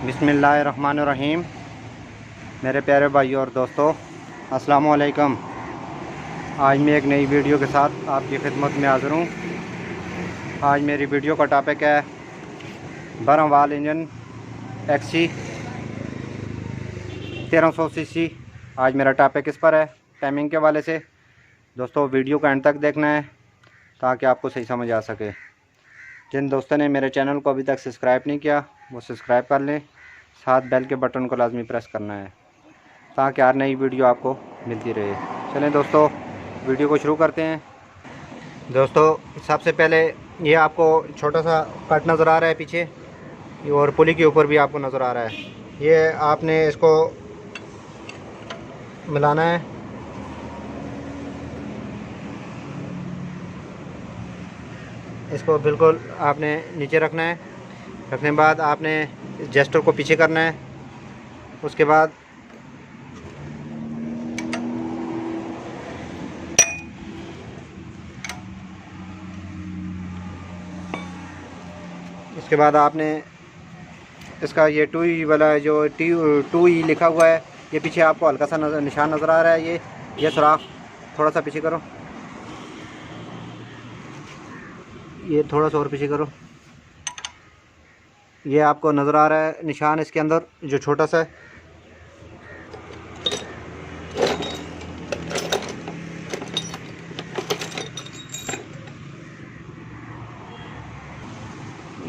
बिस्मिल्लाहिर्रहमानिर्रहीम। मेरे प्यारे भाइयों और दोस्तों, अस्सलाम वालेकुम। आज मैं एक नई वीडियो के साथ आपकी खिदमत में हाज़िर हूँ। आज मेरी वीडियो का टॉपिक है 12 वाल इंजन XC 1300 सीसी। आज मेरा टॉपिक इस पर है टाइमिंग के वाले से। दोस्तों, वीडियो को एंड तक देखना है ताकि आपको सही समझ आ सके। जिन दोस्तों ने मेरे चैनल को अभी तक सब्सक्राइब नहीं किया वो सब्सक्राइब कर लें, साथ बेल के बटन को लाजमी प्रेस करना है ताकि हर नई वीडियो आपको मिलती रहे। चलें दोस्तों, वीडियो को शुरू करते हैं। दोस्तों, सबसे पहले ये आपको छोटा सा कट नज़र आ रहा है पीछे, और पुली के ऊपर भी आपको नज़र आ रहा है। ये आपने इसको मिलाना है। इसको बिल्कुल आपने नीचे रखना है। रखने के बाद आपने जेस्टर को पीछे करना है। उसके बाद आपने इसका ये 2E वाला जो 2E लिखा हुआ है, ये पीछे आपको हल्का सा निशान नज़र आ रहा है। ये सुराख थोड़ा सा पीछे करो, ये थोड़ा सा और पीछे करो। ये आपको नज़र आ रहा है निशान इसके अंदर जो छोटा सा है।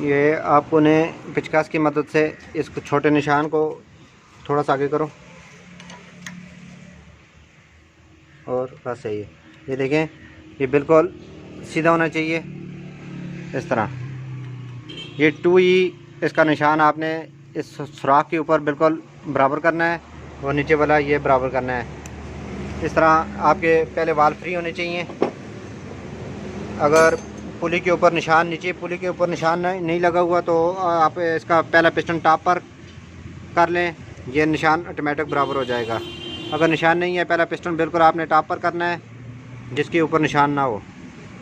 ये आपको ने पिचकास की मदद से इसको छोटे निशान को थोड़ा सा आगे करो, और बस सही है। ये देखें, ये बिल्कुल सीधा होना चाहिए इस तरह। ये 2E इसका निशान आपने इस सुराख के ऊपर बिल्कुल बराबर करना है, और नीचे वाला ये बराबर करना है। इस तरह आपके पहले वाल फ्री होने चाहिए। अगर पुली के ऊपर निशान, नीचे पुली के ऊपर निशान नहीं लगा हुआ तो आप इसका पहला पिस्टन टॉप पर कर लें, ये निशान ऑटोमेटिक बराबर हो जाएगा। अगर निशान नहीं है, पहला पिस्टन बिल्कुल आपने टॉप पर करना है जिसके ऊपर निशान ना हो।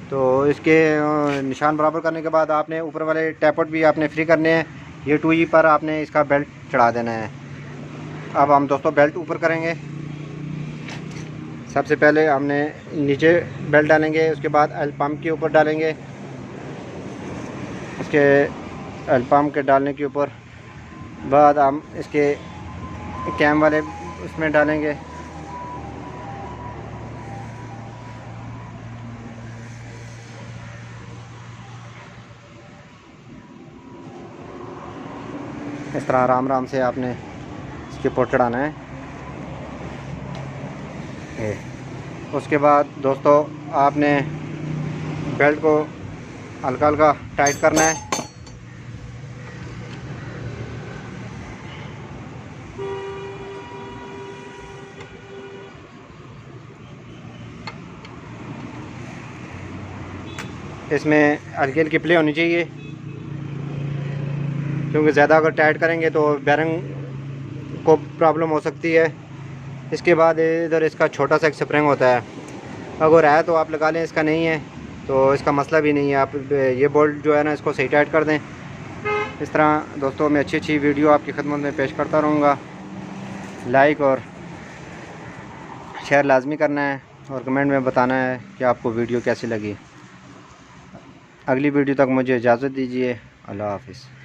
तो इसके निशान बराबर करने के बाद आपने ऊपर वाले टैपट भी आपने फ्री करने हैं। ये 2E पर आपने इसका बेल्ट चढ़ा देना है। अब हम दोस्तों बेल्ट ऊपर करेंगे। सबसे पहले हमने नीचे बेल्ट डालेंगे, उसके बाद ऑयल पम्प के ऊपर डालेंगे। इसके ऑयल पम्प के डालने के ऊपर बाद हम इसके कैम वाले उसमें डालेंगे। इस तरह आराम आराम से आपने इसके ऊपर चढ़ाना है। उसके बाद दोस्तों आपने बेल्ट को हल्का हल्का टाइट करना है। इसमें हल्की हल्की प्ले होनी चाहिए, क्योंकि ज़्यादा अगर टाइट करेंगे तो बेरिंग को प्रॉब्लम हो सकती है। इसके बाद इधर इसका छोटा सा एक स्प्रिंग होता है, अगर है तो आप लगा लें, इसका नहीं है तो इसका मसला भी नहीं है। आप ये बोल्ट जो है ना, इसको सही टाइट कर दें। इस तरह दोस्तों मैं अच्छी वीडियो आपकी खिदमत में पेश करता रहूँगा। लाइक और शेयर लाजमी करना है, और कमेंट में बताना है कि आपको वीडियो कैसी लगी। अगली वीडियो तक मुझे इजाज़त दीजिए। अल्लाह हाफ़िज़।